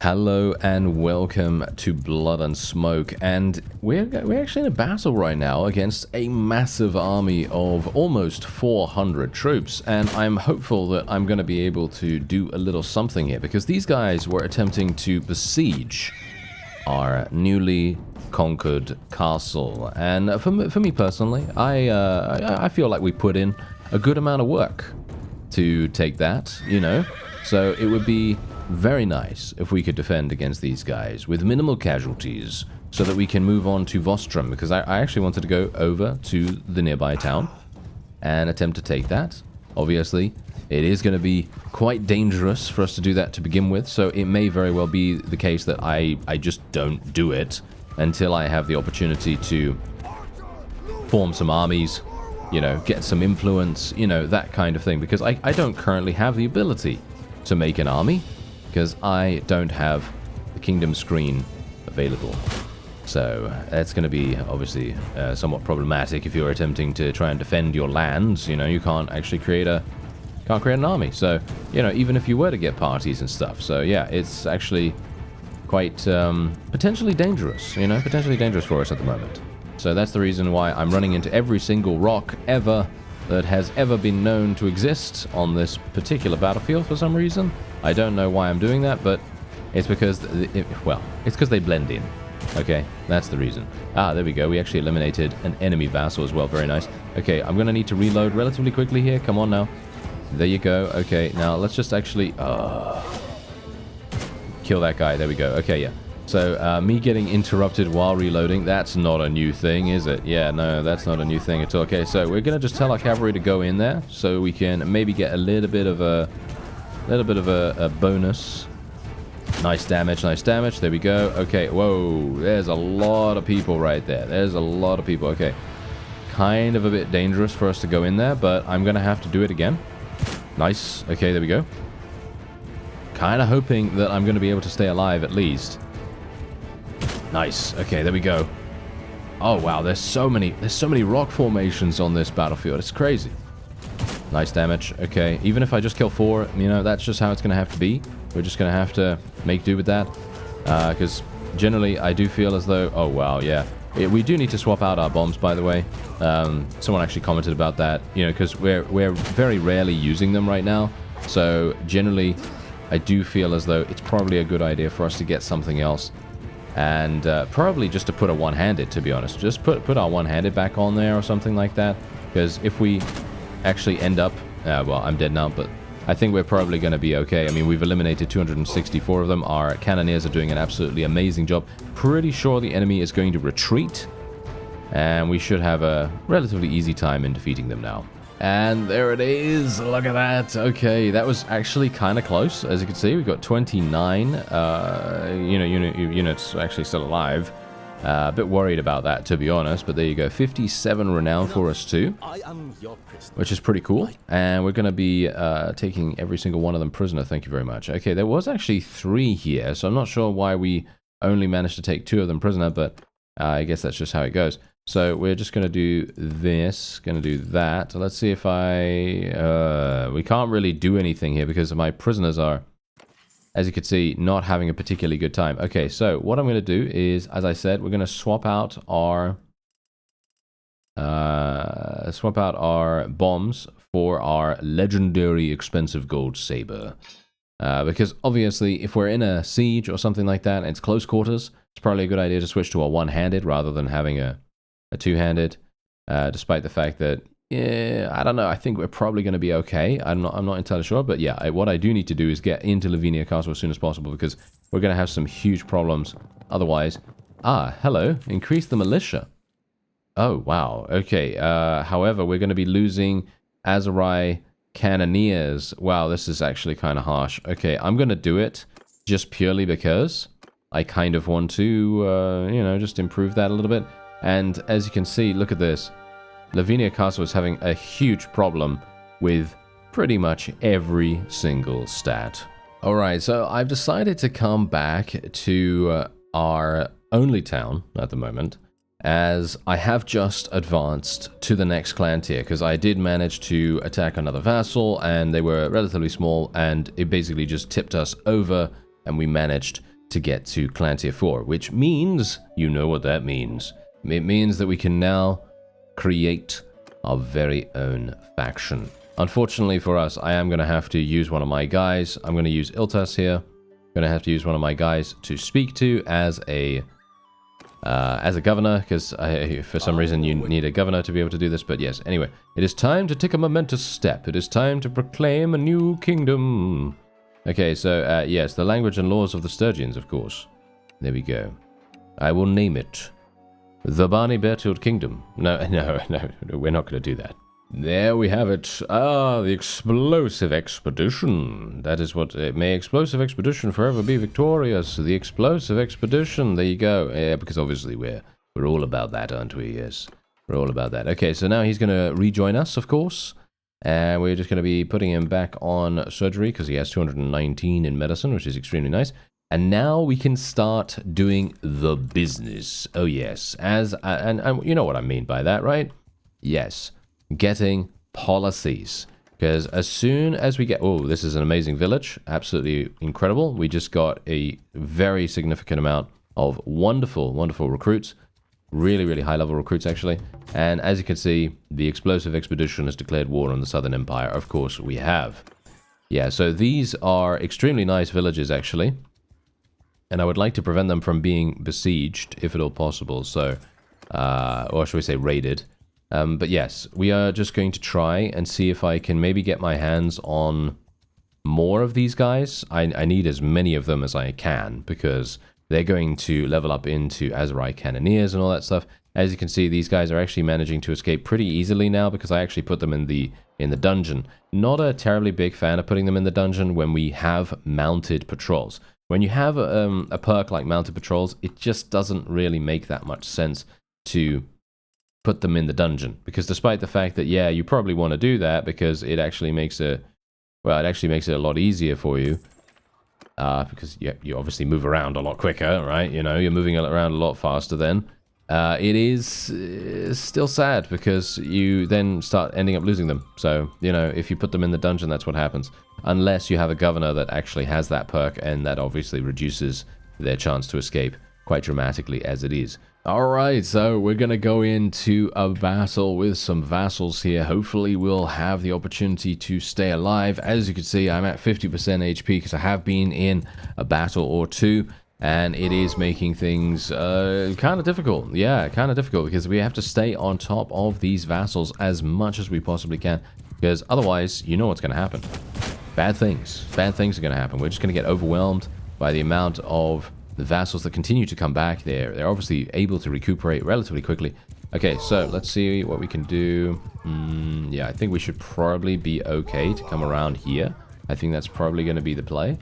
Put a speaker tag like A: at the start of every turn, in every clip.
A: Hello and welcome to Blood and Smoke, and we're actually in a battle right now against a massive army of almost 400 troops, and I'm hopeful that I'm going to be able to do a little something here, because these guys were attempting to besiege our newly conquered castle, and for me personally, I feel like we put in a good amount of work to take that, you know, so it would be very nice if we could defend against these guys with minimal casualties so that we can move on to Vostrum, because I actually wanted to go over to the nearby town and attempt to take that. Obviously, it is going to be quite dangerous for us to do that to begin with, so it may very well be the case that I just don't do it until I have the opportunity to form some armies, you know, get some influence, you know, that kind of thing, because I don't currently have the ability to make an army, because I don't have the kingdom screen available. So that's going to be obviously somewhat problematic if you're attempting to try and defend your lands. You know, you can't actually create an army. So, you know, even if you were to get parties and stuff. So yeah, it's actually quite potentially dangerous, you know, potentially dangerous for us at the moment. So that's the reason why I'm running into every single rock ever that has ever been known to exist on this particular battlefield for some reason. I don't know why I'm doing that, but it's because, it's because they blend in. Okay, that's the reason. Ah, there we go. We actually eliminated an enemy vassal as well. Very nice. Okay, I'm going to need to reload relatively quickly here. Come on now. There you go. Okay, now let's just actually kill that guy. There we go. Okay, yeah. So, me getting interrupted while reloading, that's not a new thing, is it? Yeah, no, that's not a new thing at all. Okay, so we're going to just tell our cavalry to go in there so we can maybe get a little bit of a bonus. Nice damage, nice damage. There we go. Okay, whoa, there's a lot of people right there. There's a lot of people. Okay, kind of a bit dangerous for us to go in there, but I'm going to have to do it again. Nice. Okay, there we go. Kind of hoping that I'm going to be able to stay alive at least. Nice. Okay, there we go. Oh wow, there's so many rock formations on this battlefield. It's crazy. Nice damage. Okay, even if I just kill 4, you know, that's just how it's going to have to be. We're just going to have to make do with that. Because generally, I do feel as though... Oh, wow, yeah. We do need to swap out our bombs, by the way. Someone actually commented about that, you know, because we're very rarely using them right now. So, generally, I do feel as though it's probably a good idea for us to get something else. And probably just to put a one-handed, to be honest. Just put our one-handed back on there or something like that. Because if we actually end up... well, I'm dead now, but I think we're probably going to be okay. I mean, we've eliminated 264 of them. Our cannoneers are doing an absolutely amazing job. Pretty sure the enemy is going to retreat. And we should have a relatively easy time in defeating them now. And there it is. Look at that. Okay, that was actually kind of close. As you can see, we've got 29 units actually still alive. A bit worried about that, to be honest, but there you go. 57 renown for us too, which is pretty cool. And we're going to be taking every single one of them prisoner. Thank you very much. Okay, there was actually 3 here, so I'm not sure why we only managed to take 2 of them prisoner, but I guess that's just how it goes. So we're just going to do this, going to do that. Let's see if we can't really do anything here because my prisoners are, as you can see, not having a particularly good time. Okay, so what I'm going to do is, as I said, we're going to swap out our bombs for our legendary expensive gold saber. Because obviously, if we're in a siege or something like that, and it's close quarters, it's probably a good idea to switch to a one-handed rather than having a two-handed. Despite the fact that, yeah, I don't know. I think we're probably going to be okay. I'm not entirely sure, but yeah, what I do need to do is get into Lavenia Castle as soon as possible because we're going to have some huge problems otherwise. Ah, hello. Increase the militia. Oh, wow. Okay. However, we're going to be losing Azurai Cannoneers. Wow, this is actually kind of harsh. Okay, I'm going to do it just purely because I kind of want to, you know, just improve that a little bit. And as you can see, look at this. Lavenia Castle is having a huge problem with pretty much every single stat. Alright, so I've decided to come back to our only town at the moment, as I have just advanced to the next clan tier, because I did manage to attack another vassal, and they were relatively small, and it basically just tipped us over and we managed to get to Clan Tier 4, which means, you know what that means. It means that we can now create our very own faction. Unfortunately for us, I am going to have to use one of my guys. I'm going to use Iltas here. I'm going to have to use one of my guys to speak to as a governor, because for some reason you need a governor to be able to do this. But yes, anyway, it is time to take a momentous step. It is time to proclaim a new kingdom. Okay, so yes, the language and laws of the Sturgians, of course. There we go. I will name it the Barney Berthold Kingdom. No, we're not going to do that. There we have it. Ah, the explosive expedition. That is what... may explosive expedition forever be victorious. The explosive expedition. There you go. Yeah, because obviously we're all about that, aren't we? Yes, we're all about that. Okay, so now he's going to rejoin us, of course. And we're just going to be putting him back on surgery because he has 219 in medicine, which is extremely nice. And now we can start doing the business. Oh, yes. And you know what I mean by that, right? Yes. Getting policies. Because as soon as we get... Oh, this is an amazing village. Absolutely incredible. We just got a very significant amount of wonderful, wonderful recruits. Really, really high-level recruits, actually. And as you can see, the explosive expedition has declared war on the Southern Empire. Of course, we have. Yeah, so these are extremely nice villages, actually. And I would like to prevent them from being besieged, if at all possible. So, or should we say raided. But yes, we are just going to try and see if I can maybe get my hands on more of these guys. I need as many of them as I can, because they're going to level up into Azerai Cannoneers and all that stuff. As you can see, these guys are actually managing to escape pretty easily now, because I actually put them in the dungeon. Not a terribly big fan of putting them in the dungeon when we have mounted patrols. When you have a perk like mounted patrols, it just doesn't really make that much sense to put them in the dungeon, because despite the fact that, yeah, you probably want to do that because it actually makes it, well, it actually makes it a lot easier for you, because you obviously move around a lot quicker, right? You know, you're moving around a lot faster then. It is still sad because you then start ending up losing them. So, you know, if you put them in the dungeon, that's what happens. Unless you have a governor that actually has that perk, and that obviously reduces their chance to escape quite dramatically as it is. Alright, so we're going to go into a battle with some vassals here. Hopefully we'll have the opportunity to stay alive. As you can see, I'm at 50% HP because I have been in a battle or two. And it is making things kind of difficult. Yeah, kind of difficult, because we have to stay on top of these vassals as much as we possibly can. Because otherwise, you know what's going to happen. Bad things. Bad things are going to happen. We're just going to get overwhelmed by the amount of the vassals that continue to come back. They're obviously able to recuperate relatively quickly. Okay, so let's see what we can do. Yeah, I think we should probably be okay to come around here. I think that's probably going to be the play.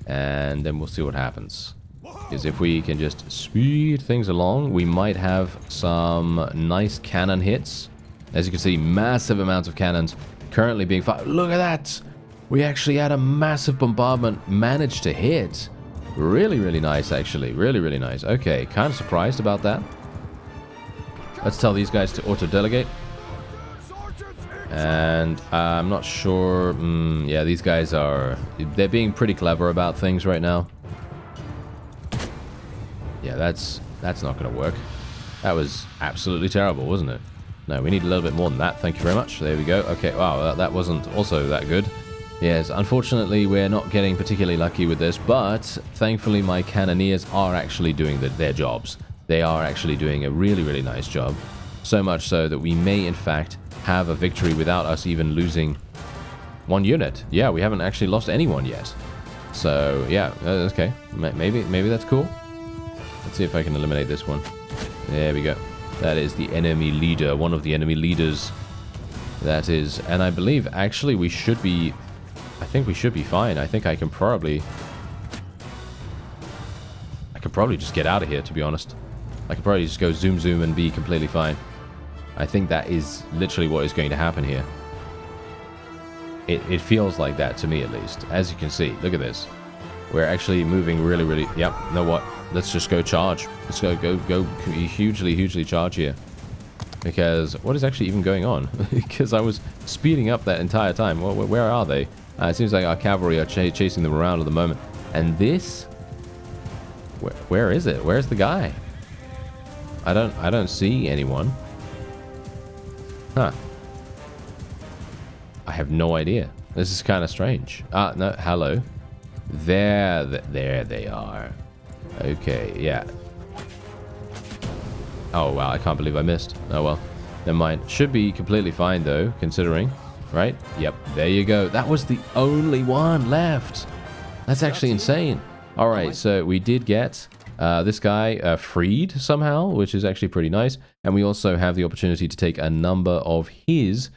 A: And then we'll see what happens. Because if we can just speed things along, we might have some nice cannon hits. As you can see, massive amounts of cannons currently being fired. Look at that! We actually had a massive bombardment managed to hit. Really, really nice, actually. Really, really nice. Okay, kind of surprised about that. Let's tell these guys to auto-delegate. And I'm not sure... yeah, these guys are... They're being pretty clever about things right now. Yeah, that's not going to work. That was absolutely terrible, wasn't it? No, we need a little bit more than that. Thank you very much. There we go. Okay, wow, that wasn't also that good. Yes, unfortunately, we're not getting particularly lucky with this, but thankfully my cannoneers are actually doing their jobs. They are actually doing a really, really nice job. So much so that we may, in fact, have a victory without us even losing one unit. Yeah, we haven't actually lost anyone yet. So, yeah, okay. Maybe that's cool. Let's see if I can eliminate this one. There we go. That is the enemy leader, one of the enemy leaders. That is, and I believe, actually, we should be... I think we should be fine. I think I could probably just get out of here, to be honest. I could probably just go zoom and be completely fine. I think that is literally what is going to happen here. It feels like that to me, at least. As you can see, look at this. We're actually moving really, really... Yep, you know what? Let's just go charge. Let's go hugely charge here. Because what is actually even going on? Because I was speeding up that entire time. Where are they? It seems like our cavalry are chasing them around at the moment. And this... Where is it? Where's the guy? I don't see anyone. Huh. I have no idea. This is kind of strange. Ah, no, hello. There they are. Okay, yeah. Oh, wow, I can't believe I missed. Oh, well. Never mind. Should be completely fine, though, considering. Right? Yep, there you go. That was the only one left. That's actually insane. All right, so we did get this guy freed somehow, which is actually pretty nice. And we also have the opportunity to take a number of his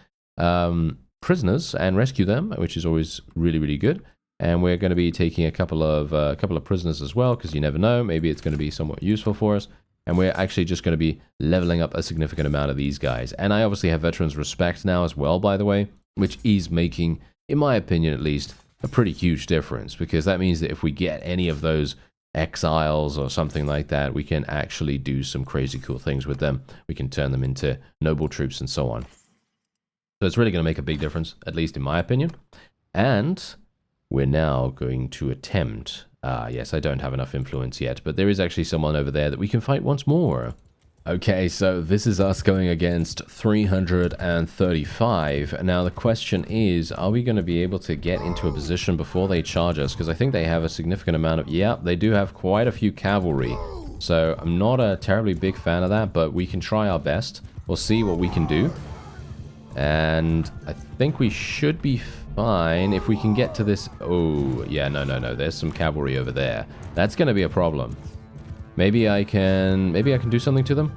A: prisoners and rescue them, which is always really, really good. And we're going to be taking a couple of prisoners as well, because you never know. Maybe it's going to be somewhat useful for us. And we're actually just going to be leveling up a significant amount of these guys. And I obviously have Veterans Respect now as well, by the way, which is making, in my opinion at least, a pretty huge difference. Because that means that if we get any of those exiles or something like that, we can actually do some crazy cool things with them. We can turn them into noble troops and so on. So it's really going to make a big difference, at least in my opinion. And we're now going to attempt... yes, I don't have enough influence yet, but there is actually someone over there that we can fight once more. Okay, so this is us going against 335. Now, the question is, are we going to be able to get into a position before they charge us? Because I think they have a significant amount of... Yeah, they do have quite a few cavalry. So I'm not a terribly big fan of that, but we can try our best. We'll see what we can do. And I think we should be fine if we can get to this... Oh, yeah, no. There's some cavalry over there. That's going to be a problem. Maybe I can do something to them?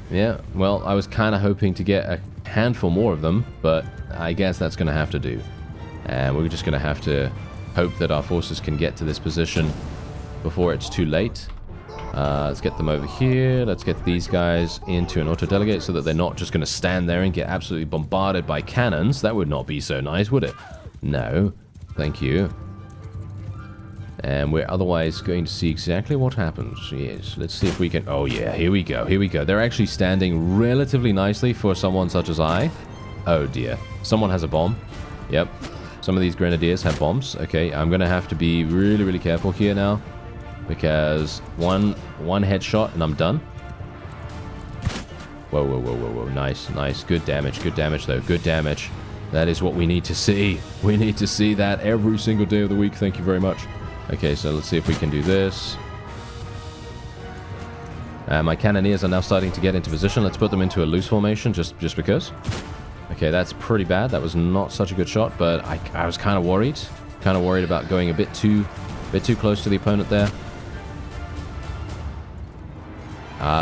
A: Yeah, well, I was kind of hoping to get a handful more of them, but I guess that's going to have to do. And we're just going to have to hope that our forces can get to this position before it's too late. Let's get them over here. Let's get these guys into an auto-delegate so that they're not just going to stand there and get absolutely bombarded by cannons. That would not be so nice, would it? No. Thank you. And we're otherwise going to see exactly what happens. Yes, let's see if we can... Oh, yeah, here we go. Here we go. They're actually standing relatively nicely for someone such as I. Oh, dear. Someone has a bomb. Yep. Some of these grenadiers have bombs. Okay, I'm going to have to be really, really careful here now. Because one headshot and I'm done. Whoa. Nice. Good damage, though. Good damage. That is what we need to see. We need to see that every single day of the week. Thank you very much. Okay, so let's see if we can do this. My cannoneers are now starting to get into position. Let's put them into a loose formation, just because. Okay, that's pretty bad. That was not such a good shot, but I was kind of worried. Kind of worried about going a bit too close to the opponent there.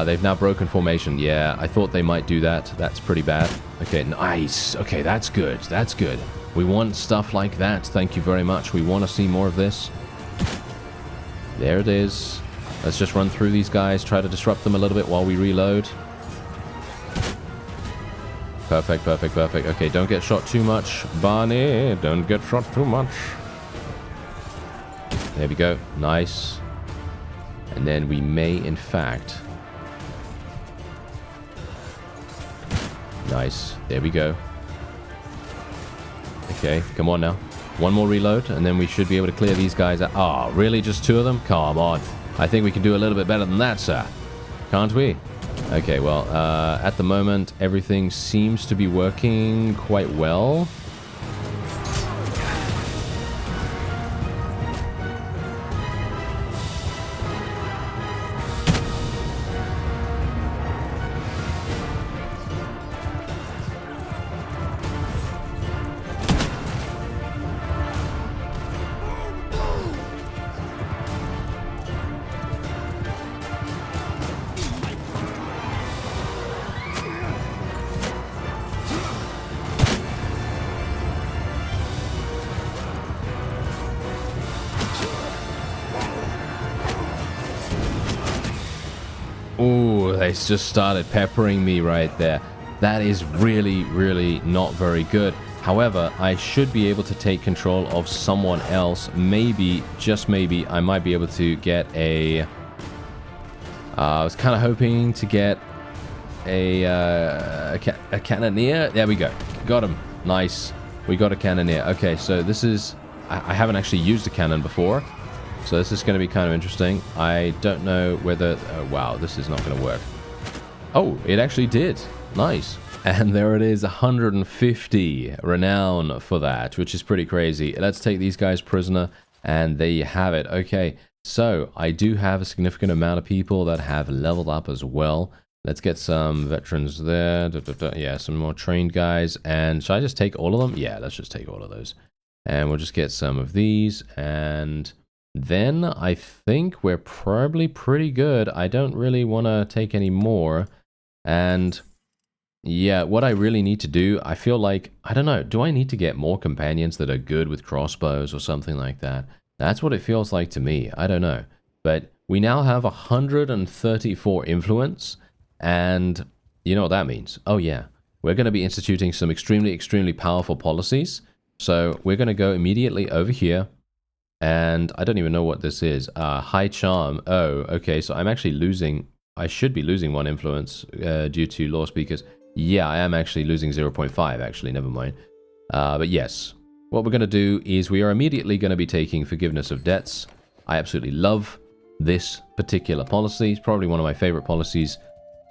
A: They've now broken formation. Yeah, I thought they might do that. That's pretty bad. Okay, nice. Okay, that's good. That's good. We want stuff like that. Thank you very much. We want to see more of this. There it is. Let's just run through these guys, try to disrupt them a little bit while we reload. Perfect. Okay, don't get shot too much, Barney. Don't get shot too much. There we go. Nice. And then we may, in fact... Nice. There we go. Okay, come on now. One more reload, and then we should be able to clear these guys out. Oh, really? Just two of them? Come on. I think we can do a little bit better than that, sir. Can't we? Okay, well, at the moment, everything seems to be working quite well. Ooh, they just started peppering me right there. That is really, really not very good. However, I should be able to take control of someone else. Maybe, just maybe, I might be able to get a... I was kind of hoping to get a cannoneer. There we go. Got him. Nice. We got a cannoneer. Okay, so this is... I haven't actually used a cannon before, so this is going to be kind of interesting. I don't know whether... Oh, wow, this is not going to work. Oh, it actually did. Nice. And there it is, 150 renown for that, which is pretty crazy. Let's take these guys prisoner, and there you have it. Okay, so I do have a significant amount of people that have leveled up as well. Let's get some veterans there. Yeah, some more trained guys. And should I just take all of them? Yeah, let's just take all of those. And we'll just get some of these. And then I think we're probably pretty good. I don't really want to take any more. And... yeah, what I really need to do, I feel like, I don't know, do I need to get more companions that are good with crossbows or something like that? That's what it feels like to me. I don't know. But we now have 134 influence, and you know what that means. Oh yeah, we're going to be instituting some extremely, extremely powerful policies. So we're going to go immediately over here, and I don't even know what this is. High charm. Oh, okay, so I'm actually losing, I should be losing 1 influence due to law speakers. Yeah, I am actually losing 0.5, actually, never mind. But yes, what we're going to do is we are immediately going to be taking forgiveness of debts. I absolutely love this particular policy. It's probably one of my favorite policies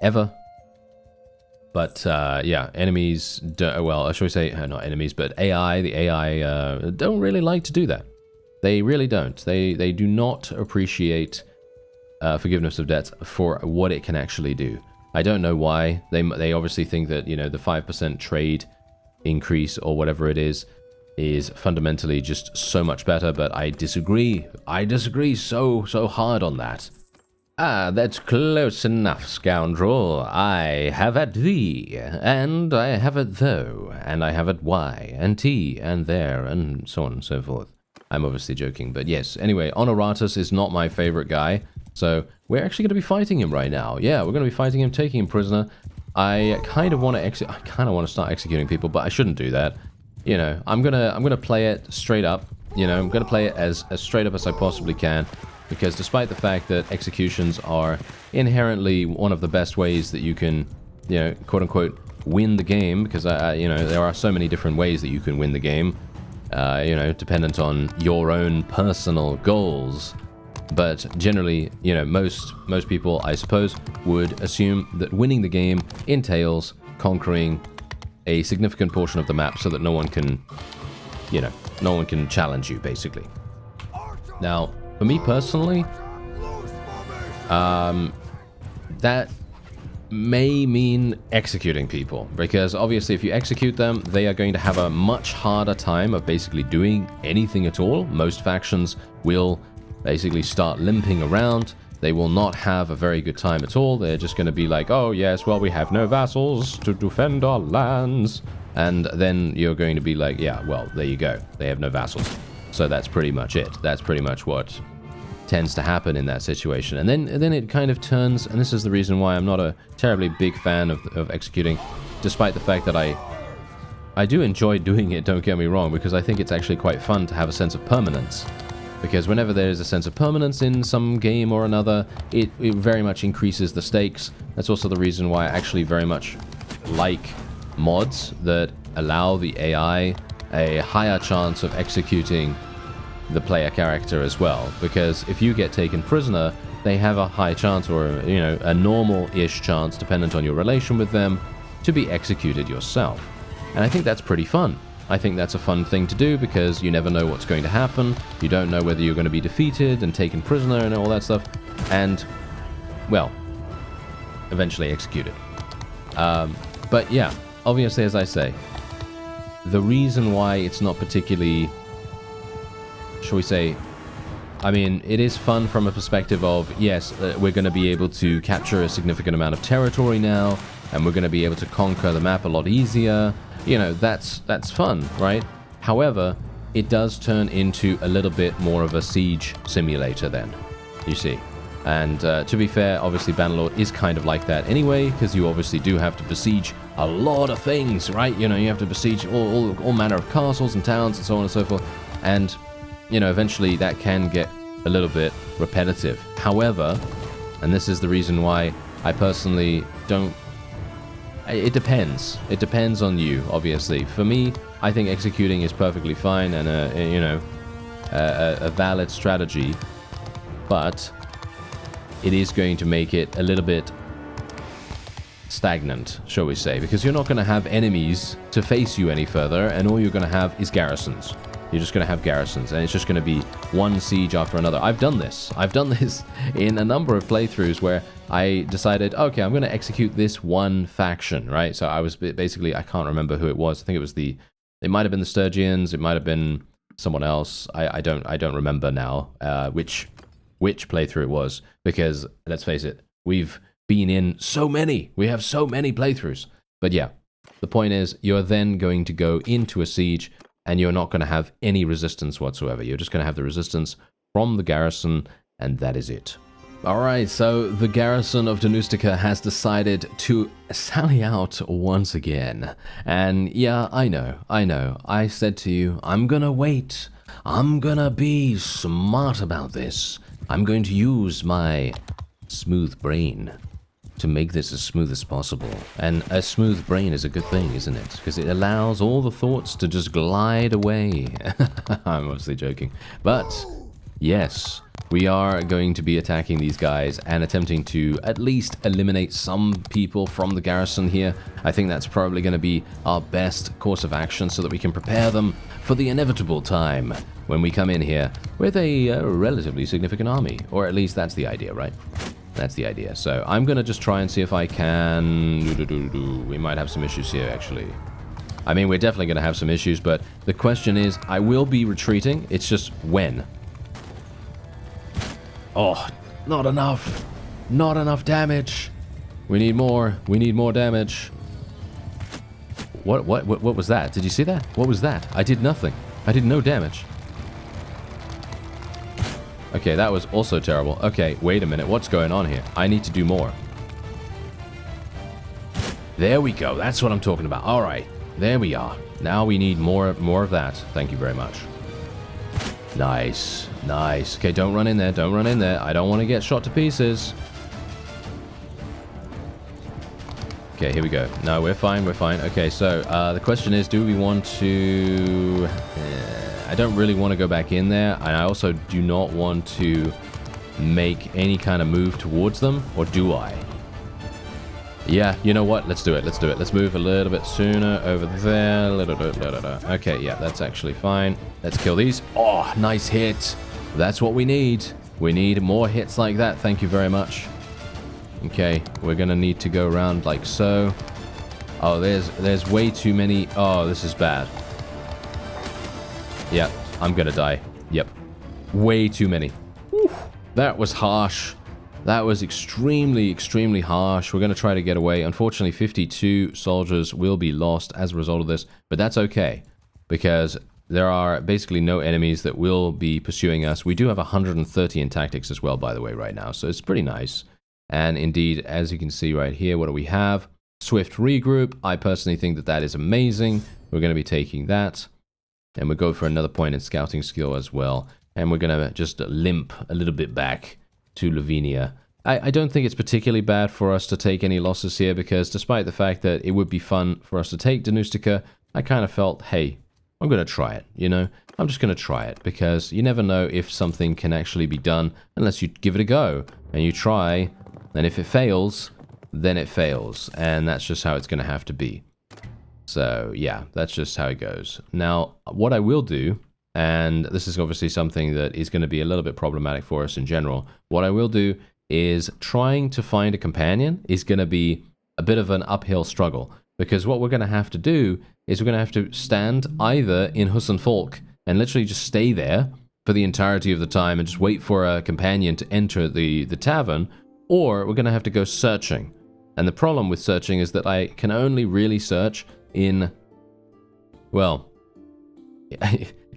A: ever. But yeah, enemies, well, shall we say, not enemies, but AI, the AI don't really like to do that. They really don't. They do not appreciate forgiveness of debts for what it can actually do. I don't know why. They obviously think that, you know, the 5% trade increase or whatever it is fundamentally just so much better, but I disagree. I disagree so hard on that. Ah, that's close enough, scoundrel. I have at thee, and I have at thou, and I have at y, and t, and there, and so on and so forth. I'm obviously joking, but yes. Anyway, Honoratus is not my favorite guy. So we're actually going to be fighting him right now. Yeah, we're going to be fighting him, taking him prisoner. I kind of want to start executing people, but I shouldn't do that. You know, I'm gonna play it straight up. You know, I'm gonna play it as straight up as I possibly can, because despite the fact that executions are inherently one of the best ways that you can, you know, quote unquote, win the game, because you know, there are so many different ways that you can win the game. You know, dependent on your own personal goals. But generally, you know, most people, I suppose, would assume that winning the game entails conquering a significant portion of the map so that no one can, you know, no one can challenge you, basically. Now, for me personally, that may mean executing people, because obviously if you execute them, they are going to have a much harder time of basically doing anything at all. Most factions will basically start limping around. They will not have a very good time at all. They're just going to be like, oh yes, well, we have no vassals to defend our lands. And then you're going to be like, yeah, well, there you go. They have no vassals. So that's pretty much it. That's pretty much what tends to happen in that situation. And then it kind of turns, and this is the reason why I'm not a terribly big fan of executing, despite the fact that I do enjoy doing it, don't get me wrong, because I think it's actually quite fun to have a sense of permanence. Because whenever there is a sense of permanence in some game or another, it very much increases the stakes. That's also the reason why I actually very much like mods that allow the AI a higher chance of executing the player character as well. Because if you get taken prisoner, they have a high chance, or, you know, a normal-ish chance, dependent on your relation with them, to be executed yourself. And I think that's pretty fun. I think that's a fun thing to do, because you never know what's going to happen. You don't know whether you're going to be defeated and taken prisoner and all that stuff. And, well, eventually executed. But yeah, obviously, as I say, the reason why it's not particularly, shall we say, I mean, it is fun from a perspective of, yes, we're going to be able to capture a significant amount of territory now, and we're going to be able to conquer the map a lot easier. You know, that's fun, right? However, it does turn into a little bit more of a siege simulator then, you see. And to be fair, obviously Bannerlord is kind of like that anyway, because you obviously do have to besiege a lot of things, right? You know, you have to besiege all manner of castles and towns and so on and so forth. And, you know, eventually that can get a little bit repetitive. However, and this is the reason why I personally don't... It depends. It depends on you, obviously. For me, I think executing is perfectly fine, and, you know, a valid strategy, but it is going to make it a little bit stagnant, shall we say, because you're not going to have enemies to face you any further, and all you're going to have is garrisons. You're just going to have garrisons, and it's just going to be one siege after another. I've done this in a number of playthroughs where I decided, okay, I'm going to execute this one faction, right? So I was basically, I can't remember who it was. I think it was it might have been the Sturgians, it might have been someone else. I don't remember now which playthrough it was, because let's face it, we've been in so many. We have so many playthroughs. But yeah, the point is, you're then going to go into a siege, and you're not going to have any resistance whatsoever. You're just going to have the resistance from the garrison, and that is it. Alright, so the garrison of Danustica has decided to sally out once again. And yeah, I know. I said to you, I'm gonna wait. I'm gonna be smart about this. I'm going to use my smooth brain to make this as smooth as possible. And a smooth brain is a good thing, isn't it? Because it allows all the thoughts to just glide away. I'm mostly joking. But yes, we are going to be attacking these guys and attempting to at least eliminate some people from the garrison here. I think that's probably going to be our best course of action, so that we can prepare them for the inevitable time when we come in here with a relatively significant army. Or at least that's the idea, right? That's the idea. So I'm going to just try and see if I can... We might have some issues here, actually. I mean, we're definitely going to have some issues, but the question is, I will be retreating. It's just when. Oh, not enough. Not enough damage. We need more. We need more damage. What was that? Did you see that? What was that? I did nothing. I did no damage. Okay, that was also terrible. Okay, wait a minute. What's going on here? I need to do more. There we go. That's what I'm talking about. All right. There we are. Now we need more of that. Thank you very much. Nice. Nice. Okay, don't run in there. Don't run in there. I don't want to get shot to pieces. Okay, here we go. No, we're fine. We're fine. Okay, so the question is, do we want to... I don't really want to go back in there, and I also do not want to make any kind of move towards them, or do I? Yeah, you know what? Let's do it. Let's do it. Let's move a little bit sooner over there. Okay, yeah, that's actually fine. Let's kill these. Oh, nice hit. That's what we need. We need more hits like that. Thank you very much. Okay, we're going to need to go around like so. Oh, there's way too many. Oh, this is bad. Yeah, I'm gonna die. Yep. Way too many. Whew. That was harsh. That was extremely, extremely harsh. We're gonna try to get away. Unfortunately, 52 soldiers will be lost as a result of this, but that's okay, because there are basically no enemies that will be pursuing us. We do have 130 in tactics as well, by the way, right now, so it's pretty nice. And indeed, as you can see right here, what do we have? Swift regroup. I personally think that that is amazing. We're gonna be taking that. And we'll go for another point in scouting skill as well. And we're going to just limp a little bit back to Lavenia. I don't think it's particularly bad for us to take any losses here, because despite the fact that it would be fun for us to take Danustica, I kind of felt, hey, I'm going to try it, you know? I'm just going to try it, because you never know if something can actually be done unless you give it a go. And you try, and if it fails, then it fails. And that's just how it's going to have to be. So, yeah, that's just how it goes. Now, what I will do, and this is obviously something that is going to be a little bit problematic for us in general, what I will do is trying to find a companion is going to be a bit of an uphill struggle. Because what we're going to have to do is we're going to have to stand either in Hussenvolk and literally just stay there for the entirety of the time and just wait for a companion to enter the tavern, or we're going to have to go searching. And the problem with searching is that I can only really search in, well,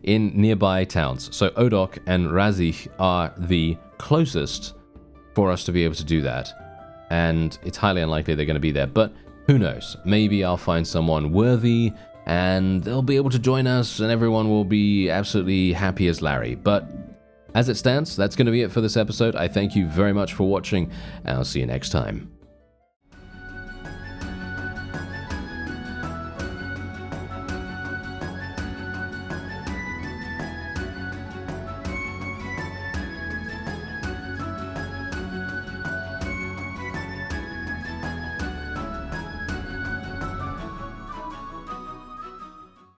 A: in nearby towns. So Odok and Razich are the closest for us to be able to do that. And it's highly unlikely they're going to be there. But who knows? Maybe I'll find someone worthy and they'll be able to join us and everyone will be absolutely happy as Larry. But as it stands, that's going to be it for this episode. I thank you very much for watching and I'll see you next time.